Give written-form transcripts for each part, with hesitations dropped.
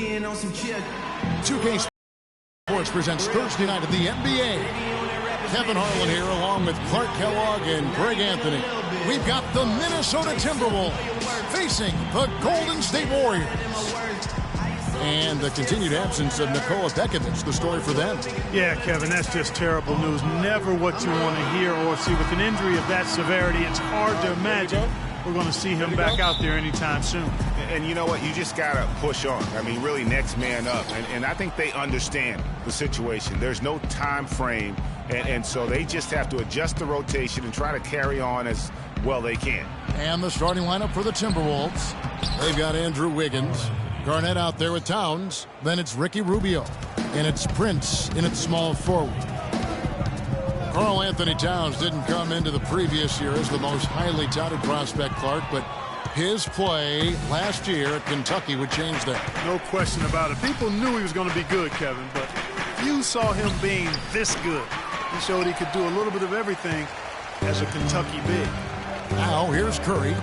2K Sports presents Thursday night of the NBA. Kevin Harlan here along with Clark Kellogg and Greg Anthony. We've got the Minnesota Timberwolves facing the Golden State Warriors. And the continued absence of Nikola Pekovic, the story for them. Yeah, Kevin, that's just terrible news. Never what you want to hear or see. With an injury of that severity, it's hard to imagine we're going to see him back out there anytime soon. And you know what? You just got to push on. I mean, really next man up. And I think they understand the situation. There's no time frame. And so they just have to adjust the rotation and try to carry on as well they can. And the starting lineup for the Timberwolves. They've got Andrew Wiggins. Garnett out there with Towns. Then it's Ricky Rubio. And it's Prince in its small forward. Karl Anthony Towns didn't come into the previous year as the most highly touted prospect, Clark, but his play last year at Kentucky would change that. No question about it. People knew he was going to be good, Kevin, but few saw him being this good. He showed he could do a little bit of everything as a Kentucky big. Now here's Curry.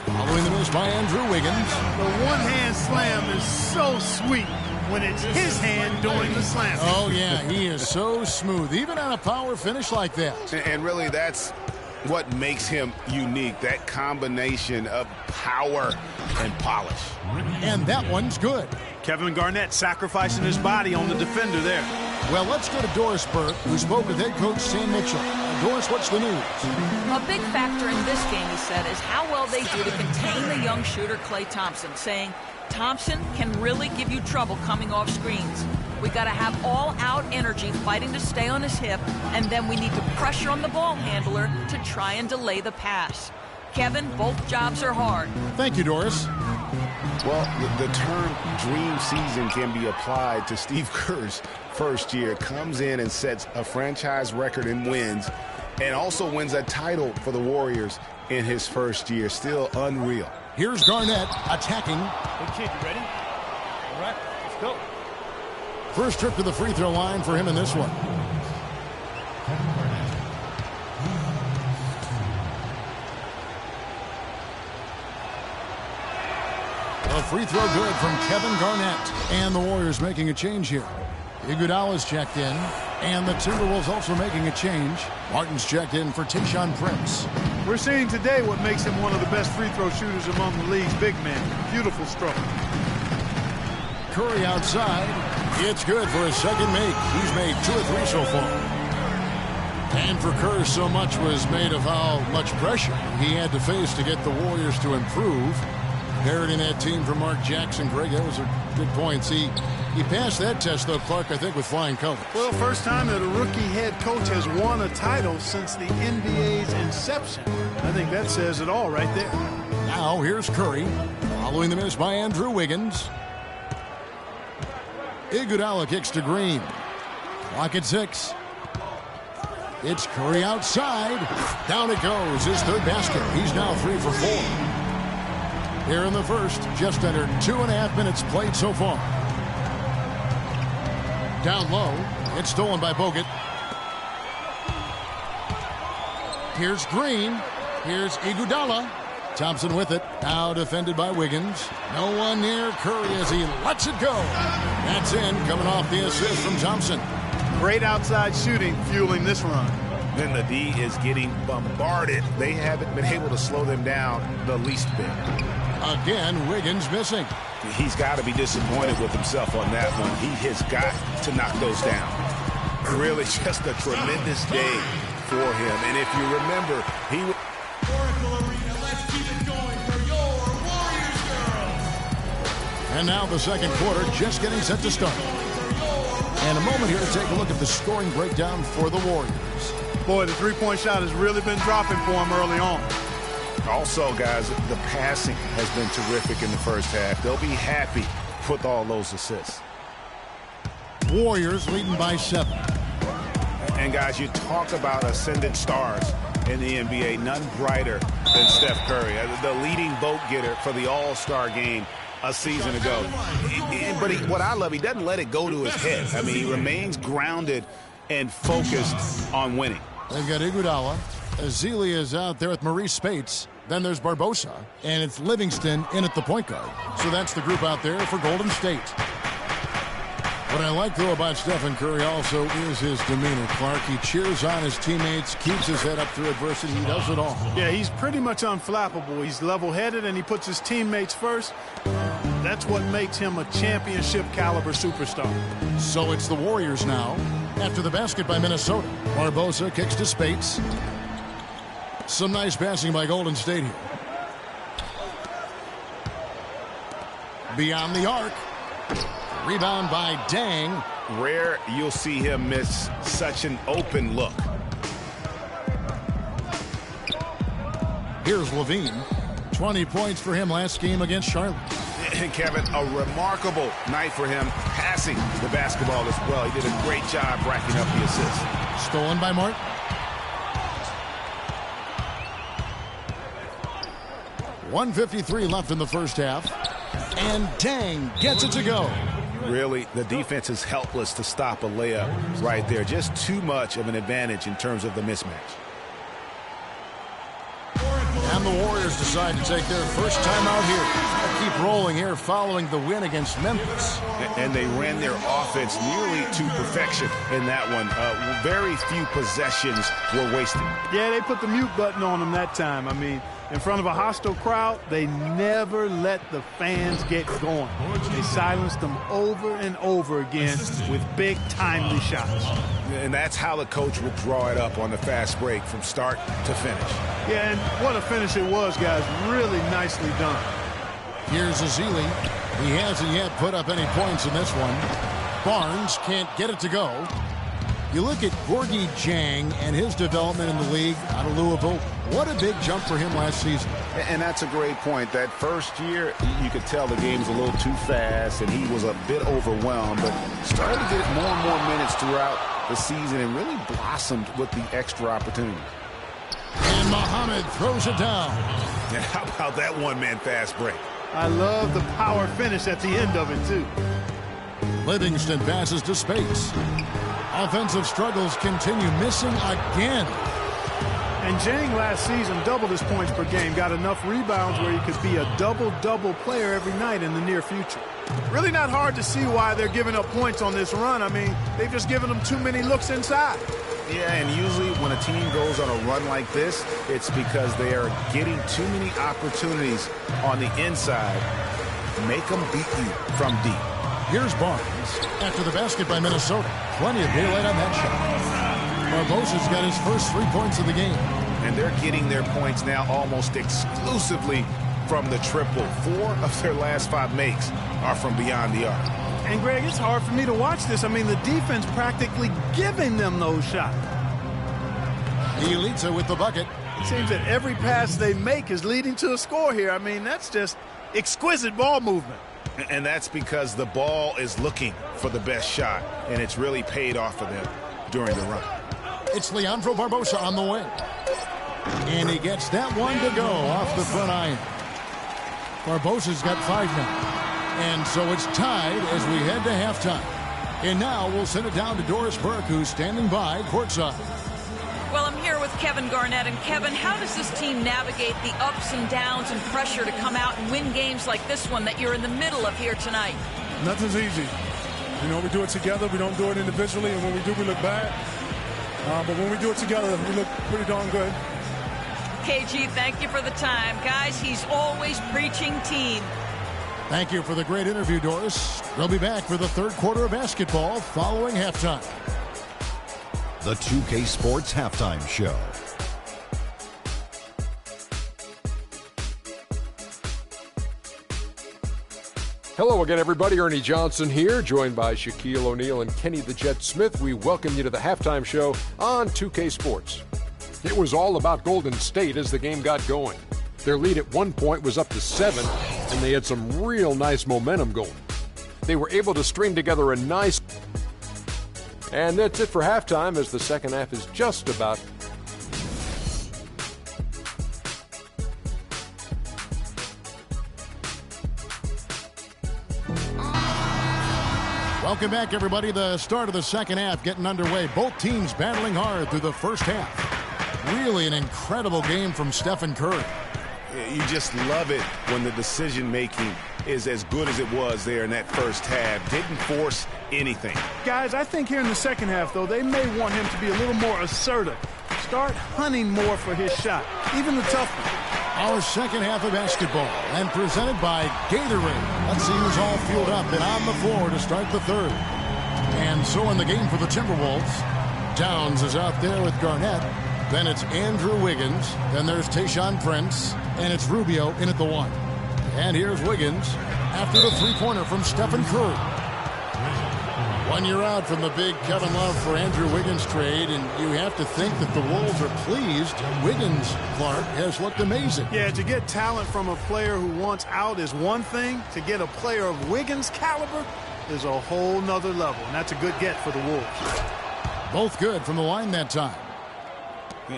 Following the miss by Andrew Wiggins. The one-hand slam is so sweet when it's his hand doing the slam. Oh, yeah, he is so smooth, even on a power finish like that. And really, that's what makes him unique, that combination of power and polish. And that one's good. Kevin Garnett sacrificing his body on the defender there. Well, let's go to Doris Burke, who spoke with head coach Sam Mitchell. Doris, what's the news? A big factor in this game, he said, is how well they do to contain the young shooter Klay Thompson, saying Thompson can really give you trouble coming off screens. We got to have all-out energy fighting to stay on his hip, and then we need to pressure on the ball handler to try and delay the pass. Kevin, both jobs are hard. Thank you, Doris. Well, the term dream season can be applied to Steve Kerr's first year. Comes in and sets a franchise record in wins and also wins a title for the Warriors in his first year. Still unreal. Here's Garnett attacking. Hey, kid, you ready? All right, let's go. First trip to the free throw line for him in this one. A free throw good from Kevin Garnett. And the Warriors making a change here. Iguodala's checked in. And the Timberwolves also making a change. Martin's checked in for Tayshaun Prince. We're seeing today what makes him one of the best free throw shooters among the league's big men. Beautiful stroke. Curry outside. It's good for his second make. He's made 2 or 3 so far. And for Kerr, so much was made of how much pressure he had to face to get the Warriors to improve. Inheriting that team from Mark Jackson. Greg, those are good points. He passed that test, though, Clark, I think, with flying colors. Well, first time that a rookie head coach has won a title since the NBA's inception. I think that says it all right there. Now, here's Curry. Following the miss by Andrew Wiggins. Iguodala kicks to Green. Clock at 6. It's Curry outside. Down it goes. His third basket. He's now 3 for 4. Here in the first, just under 2.5 minutes played so far. Down low, it's stolen by Bogut. Here's Green. Here's Iguodala. Thompson with it. Now defended by Wiggins. No one near Curry as he lets it go. That's in, coming off the assist from Thompson. Great outside shooting fueling this run. Then the D is getting bombarded. They haven't been able to slow them down the least bit. Again, Wiggins missing. He's got to be disappointed with himself on that one. He has got to knock those down. Really just a tremendous day for him. And if you remember, he was... Oracle Arena, let's keep it going for your Warriors girls. And now the second quarter just getting set to start. And a moment here to take a look at the scoring breakdown for the Warriors. Boy, the three-point shot has really been dropping for him early on. Also, guys, the passing has been terrific in the first half. They'll be happy with all those assists. Warriors leading by 7. And, guys, you talk about ascendant stars in the NBA. None brighter than Steph Curry, the leading vote getter for the All-Star game a season ago. But what I love, he doesn't let it go to his head. I mean, he remains grounded and focused on winning. They've got Iguodala. Azili is out there with Maurice Spates. Then there's Barbosa. And it's Livingston in at the point guard. So that's the group out there for Golden State. What I like, though, about Stephen Curry also is his demeanor, Clark. He cheers on his teammates, keeps his head up through adversity. He does it all. Yeah, he's pretty much unflappable. He's level-headed, and he puts his teammates first. That's what makes him a championship-caliber superstar. So it's the Warriors now. After the basket by Minnesota, Barbosa kicks to Spates. Some nice passing by Golden State here. Beyond the arc. Rebound by Dang. Rare you'll see him miss such an open look. Here's Levine. 20 points for him last game against Charlotte. And Kevin, a remarkable night for him passing the basketball as well. He did a great job racking up the assists. Stolen by Martin. .153 left in the first half. And Dang gets it to go. Really, the defense is helpless to stop a layup right there. Just too much of an advantage in terms of the mismatch. And the Warriors decide to take their first time out here. Keep rolling here following the win against Memphis. And they ran their offense nearly to perfection in that one. Very few possessions were wasted. Yeah, they put the mute button on them that time. I mean, in front of a hostile crowd, they never let the fans get going. They silenced them over and over again with big, timely shots. And that's how the coach would draw it up on the fast break from start to finish. Yeah, and what a finish it was, guys. Really nicely done. Here's Azili. He hasn't yet put up any points in this one. Barnes can't get it to go. You look at Gorgui Dieng and his development in the league out of Louisville. What a big jump for him last season. And that's a great point. That first year, you could tell the game was a little too fast, and he was a bit overwhelmed, but started to get more and more minutes throughout the season and really blossomed with the extra opportunity. And Muhammad throws it down. And how about that one-man fast break? I love the power finish at the end of it, too. Livingston passes to Spates. Offensive struggles continue, missing again. And Dieng last season doubled his points per game, got enough rebounds where he could be a double-double player every night in the near future. Really not hard to see why they're giving up points on this run. I mean, they've just given them too many looks inside. Yeah, and usually when a team goes on a run like this, it's because they are getting too many opportunities on the inside. Make them beat you from deep. Here's Barnes. After the basket by Minnesota. Plenty of daylight on that shot. Barbosa's got his first 3 points of the game. And they're getting their points now almost exclusively from the triple. 4 of their last 5 makes are from beyond the arc. And, Greg, it's hard for me to watch this. I mean, the defense practically giving them those shots. Elitza with the bucket. It seems that every pass they make is leading to a score here. I mean, that's just exquisite ball movement. And that's because the ball is looking for the best shot, and it's really paid off for them during the run. It's Leandro Barbosa on the wing. And he gets that one to go off the front iron. Barbosa's got 5 now. And so it's tied as we head to halftime. And now we'll send it down to Doris Burke, who's standing by courtside. Well, I'm here with Kevin Garnett. And Kevin, how does this team navigate the ups and downs and pressure to come out and win games like this one that you're in the middle of here tonight? Nothing's easy. You know, we do it together. We don't do it individually. And when we do, we look bad. But when we do it together, we look pretty darn good. KG, thank you for the time. Guys, he's always preaching team. Thank you for the great interview, Doris. We'll be back for the third quarter of basketball following halftime. The 2K Sports Halftime Show. Hello again, everybody. Ernie Johnson here, joined by Shaquille O'Neal and Kenny the Jet Smith. We welcome you to the halftime show on 2K Sports. It was all about Golden State as the game got going. Their lead at one point was up to 7, and they had some real nice momentum going. They were able to string together a nice... And that's it for halftime, as the second half is just about... Welcome back, everybody. The start of the second half getting underway. Both teams battling hard through the first half. Really an incredible game from Stephen Curry. You just love it when the decision-making is as good as it was there in that first half. Didn't force anything. Guys, I think here in the second half, though, they may want him to be a little more assertive. Start hunting more for his shot, even the tough one. Our second half of basketball, and presented by Gatorade. Let's see who's all fueled up and on the floor to start the third. And so in the game for the Timberwolves, Towns is out there with Garnett. Then it's Andrew Wiggins. Then there's Tayshaun Prince. And it's Rubio in at the one. And here's Wiggins after the three-pointer from Stephen Curry. 1 year out from the big Kevin Love for Andrew Wiggins trade, and you have to think that the Wolves are pleased. Wiggins, Clark, has looked amazing. Yeah, to get talent from a player who wants out is one thing. To get a player of Wiggins' caliber is a whole nother level, and that's a good get for the Wolves. Both good from the line that time.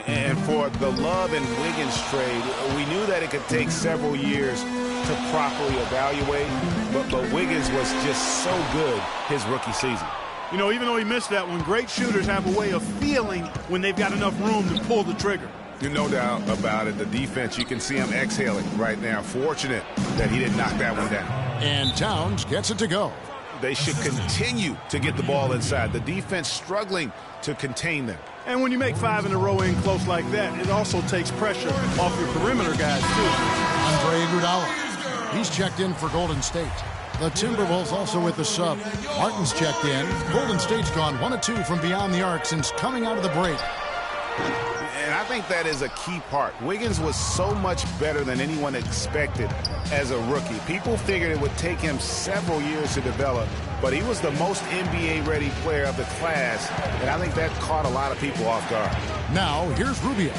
And for the Love and Wiggins trade, we knew that it could take several years to properly evaluate, but Wiggins was just so good his rookie season. You know, even though he missed that one, great shooters have a way of feeling when they've got enough room to pull the trigger. No doubt about it. The defense, you can see him exhaling right now. Fortunate that he didn't knock that one down. And Towns gets it to go. They should continue to get the ball inside. The defense struggling to contain them. And when you make 5 in a row in close like that, it also takes pressure off your perimeter guys, too. Andre Iguodala. He's checked in for Golden State. The Timberwolves also with the sub. Martin's checked in. Golden State's gone 1 of 2 from beyond the arc since coming out of the break. And I think that is a key part. Wiggins was so much better than anyone expected as a rookie. People figured it would take him several years to develop, but he was the most NBA-ready player of the class, and I think that caught a lot of people off guard. Now, here's Rubio.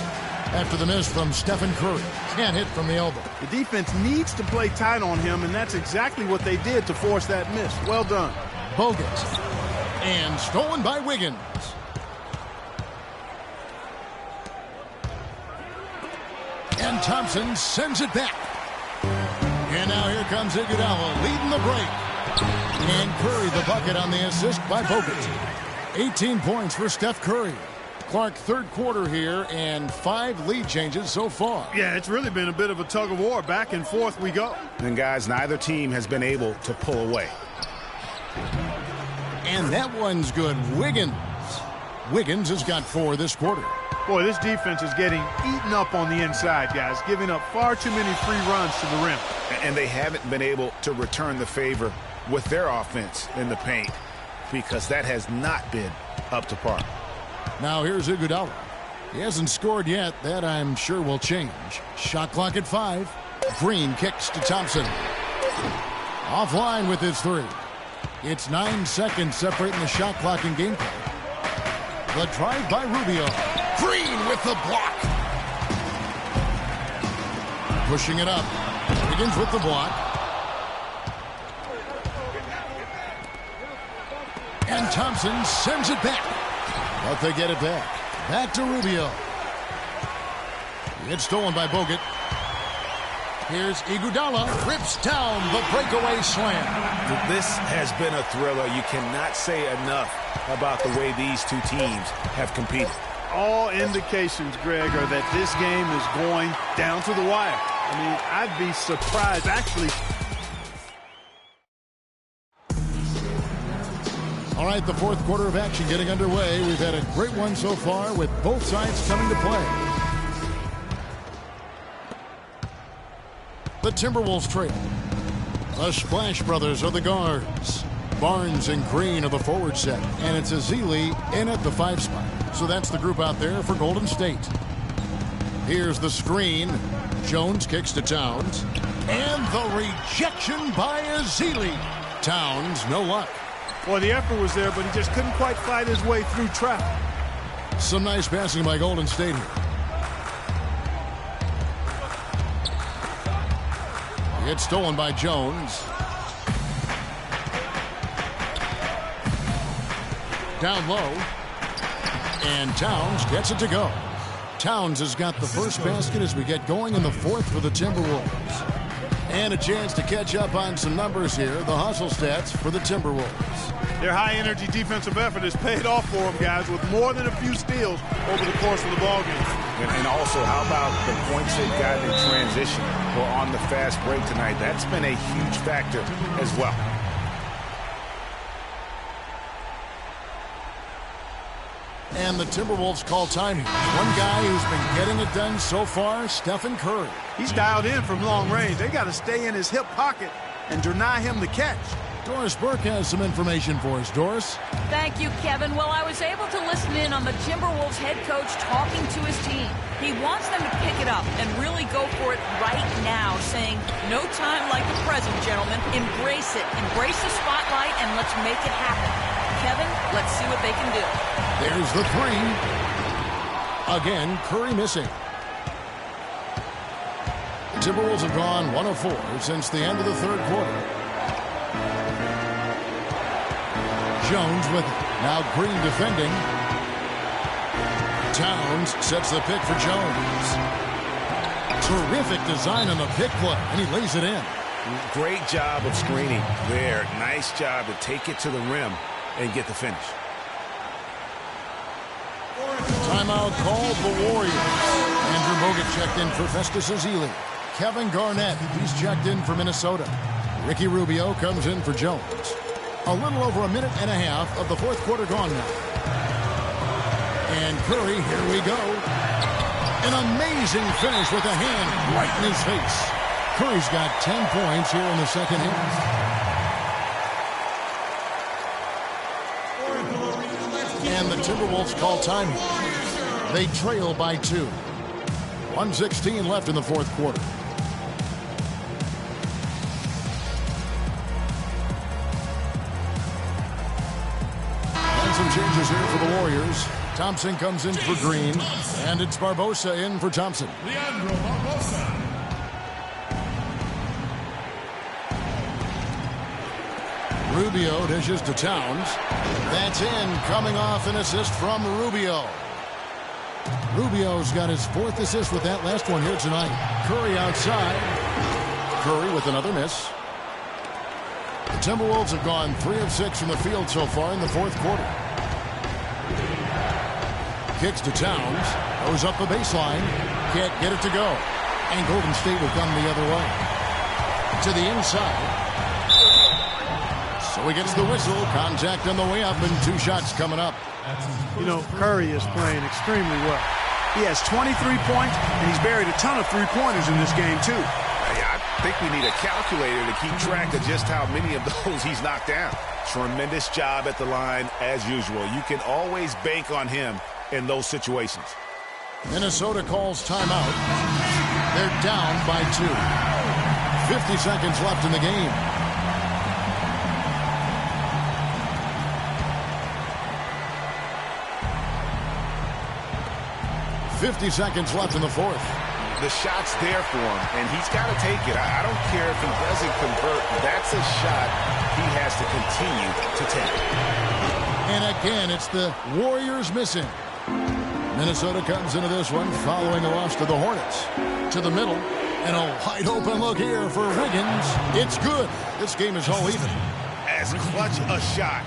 After the miss from Stephen Curry. Can't hit from the elbow. The defense needs to play tight on him, and that's exactly what they did to force that miss. Well done. Bogut. And stolen by Wiggins. And Thompson sends it back. And now here comes Iguodala leading the break. And Curry the bucket on the assist by Bogut. 18 points for Steph Curry. Clark, third quarter here, and 5 lead changes so far. Yeah, it's really been a bit of a tug of war. Back and forth we go. And guys, neither team has been able to pull away. And that one's good. Wiggins. Wiggins has got 4 this quarter. Boy, this defense is getting eaten up on the inside, guys, giving up far too many free runs to the rim. And they haven't been able to return the favor with their offense in the paint because that has not been up to par. Now here's Iguodala. He hasn't scored yet. That I'm sure will change. Shot clock at 5. Green kicks to Thompson. Offline with his 3. It's 9 seconds separating the shot clock and gameplay. The drive by Rubio. Green with the block. Pushing it up. Begins with the block. And Thompson sends it back. But they get it back. Back to Rubio. It's stolen by Bogut. Here's Iguodala. Rips down the breakaway slam. This has been a thriller. You cannot say enough about the way these two teams have competed. All indications, Greg, are that this game is going down to the wire. I mean, I'd be surprised, actually. All right, the fourth quarter of action getting underway. We've had a great one so far with both sides coming to play. The Timberwolves trail. The Splash Brothers are the guards. Barnes and Green are the forward set. And it's Ezeli in at the 5 spot. So that's the group out there for Golden State. Here's the screen. Jones kicks to Towns. And the rejection by Ezeli. Towns, no luck. Well, the effort was there, but he just couldn't quite fight his way through traffic. Some nice passing by Golden State here. It's stolen by Jones. Down low. And Towns gets it to go. Towns has got the first basket as we get going in the fourth for the Timberwolves. And a chance to catch up on some numbers here. The hustle stats for the Timberwolves. Their high-energy defensive effort has paid off for them, guys, with more than a few steals over the course of the ballgame. And also, how about the points they've gotten in transition or on the fast break tonight? That's been a huge factor as well. And the Timberwolves call time here. One guy who's been getting it done so far, Stephen Curry. He's dialed in from long range. They got to stay in his hip pocket and deny him the catch. Doris Burke has some information for us. Doris? Thank you, Kevin. Well, I was able to listen in on the Timberwolves head coach talking to his team. He wants them to pick it up and really go for it right now, saying, no time like the present, gentlemen. Embrace it. Embrace the spotlight, and let's make it happen. Kevin, let's see what they can do. There's the three. Again, Curry missing. The Timberwolves have gone 1 of 4 since the end of the third quarter. Jones with it. Now Green defending. Towns sets the pick for Jones. Terrific design on the pick play, and he lays it in. Great job of screening there. Nice job to take it to the rim and get the finish. Timeout called the Warriors. Andrew Bogut checked in for Festus Ezeli. Kevin Garnett, he's checked in for Minnesota. Ricky Rubio comes in for Jones. A little over a minute and a half of the fourth quarter gone now. And Curry, here we go. An amazing finish with a hand right in his face. Curry's got 10 points here in the second half. And the Timberwolves call time. They trail by 2. 1:16 left in the fourth quarter. And some changes here for the Warriors. Thompson comes in for Green, and it's Barbosa in for Thompson. Leandro Barbosa. Rubio dishes to Towns. That's in, coming off an assist from Rubio. Rubio's got his 4th assist with that last one here tonight. Curry outside. Curry with another miss. The Timberwolves have gone 3 of 6 from the field so far in the fourth quarter. Kicks to Towns. Goes up the baseline. Can't get it to go. And Golden State will come the other way. To the inside. So he gets the whistle. Contact on the way up and 2 shots coming up. You know, Curry is playing extremely well. He has 23 points, and he's buried a ton of three-pointers in this game, too. I think we need a calculator to keep track of just how many of those he's knocked down. Tremendous job at the line, as usual. You can always bank on him in those situations. Minnesota calls timeout. They're down by 2. 50 seconds left in the game. .50 seconds left in the fourth. The shot's there for him, and he's got to take it. I don't care if he doesn't convert. That's a shot he has to continue to take. And again, it's the Warriors missing. Minnesota comes into this one following a loss to the Hornets. To the middle, and a wide open look here for Wiggins. It's good. This game is all even. As clutch a shot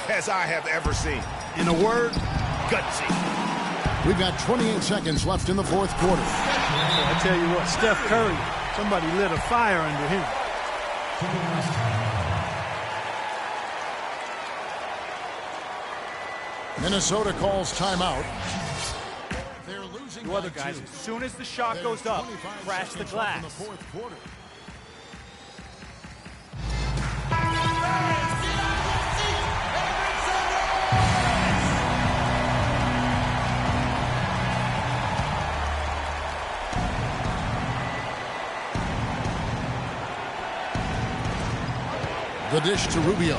as I have ever seen. In a word, gutsy. We've got 28 seconds left in the fourth quarter. I tell you what, Steph Curry, somebody lit a fire under him. Minnesota calls timeout. They're losing You other guys, as soon as the shot goes up, crash the glass. In the fourth quarter. The dish to Rubio.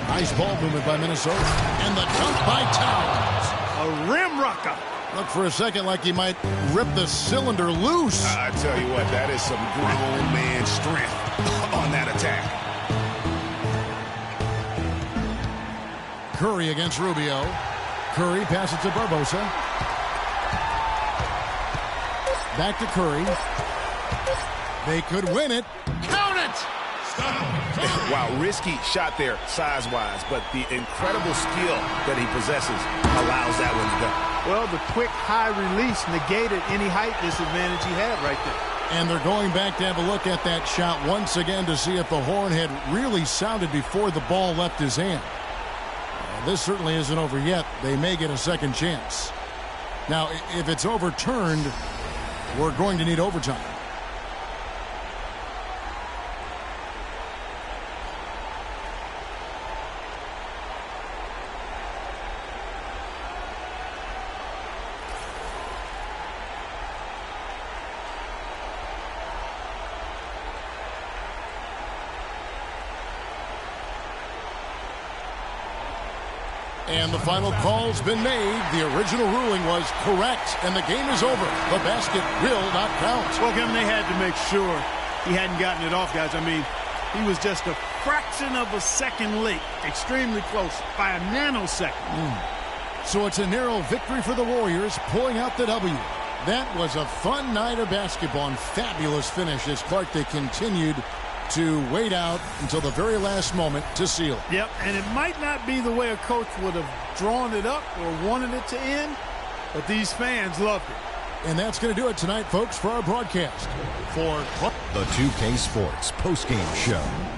Nice ball movement by Minnesota. And the dunk by Towns. A rim rocker. Looked for a second like he might rip the cylinder loose. I tell you what, that is some grown man strength on that attack. Curry against Rubio. Curry passes to Barbosa. Back to Curry. They could win it. Count it! Wow, risky shot there size-wise, but the incredible skill that he possesses allows that one to go. Well, the quick high release negated any height disadvantage he had right there. And they're going back to have a look at that shot once again to see if the horn had really sounded before the ball left his hand. This certainly isn't over yet. They may get a second chance. Now, if it's overturned, we're going to need overtime. And the final call's been made. The original ruling was correct, and the game is over. The basket will not count. Well, Kevin, they had to make sure he hadn't gotten it off, guys. I mean, he was just a fraction of a second late. Extremely close, by a nanosecond. So it's a narrow victory for the Warriors, pulling out the W. That was a fun night of basketball and fabulous finish as Clark, they continued to wait out until the very last moment to seal it. Yep, and it might not be the way a coach would have drawn it up or wanted it to end, but these fans loved it. And that's going to do it tonight, folks, for our broadcast. For the 2K Sports postgame show.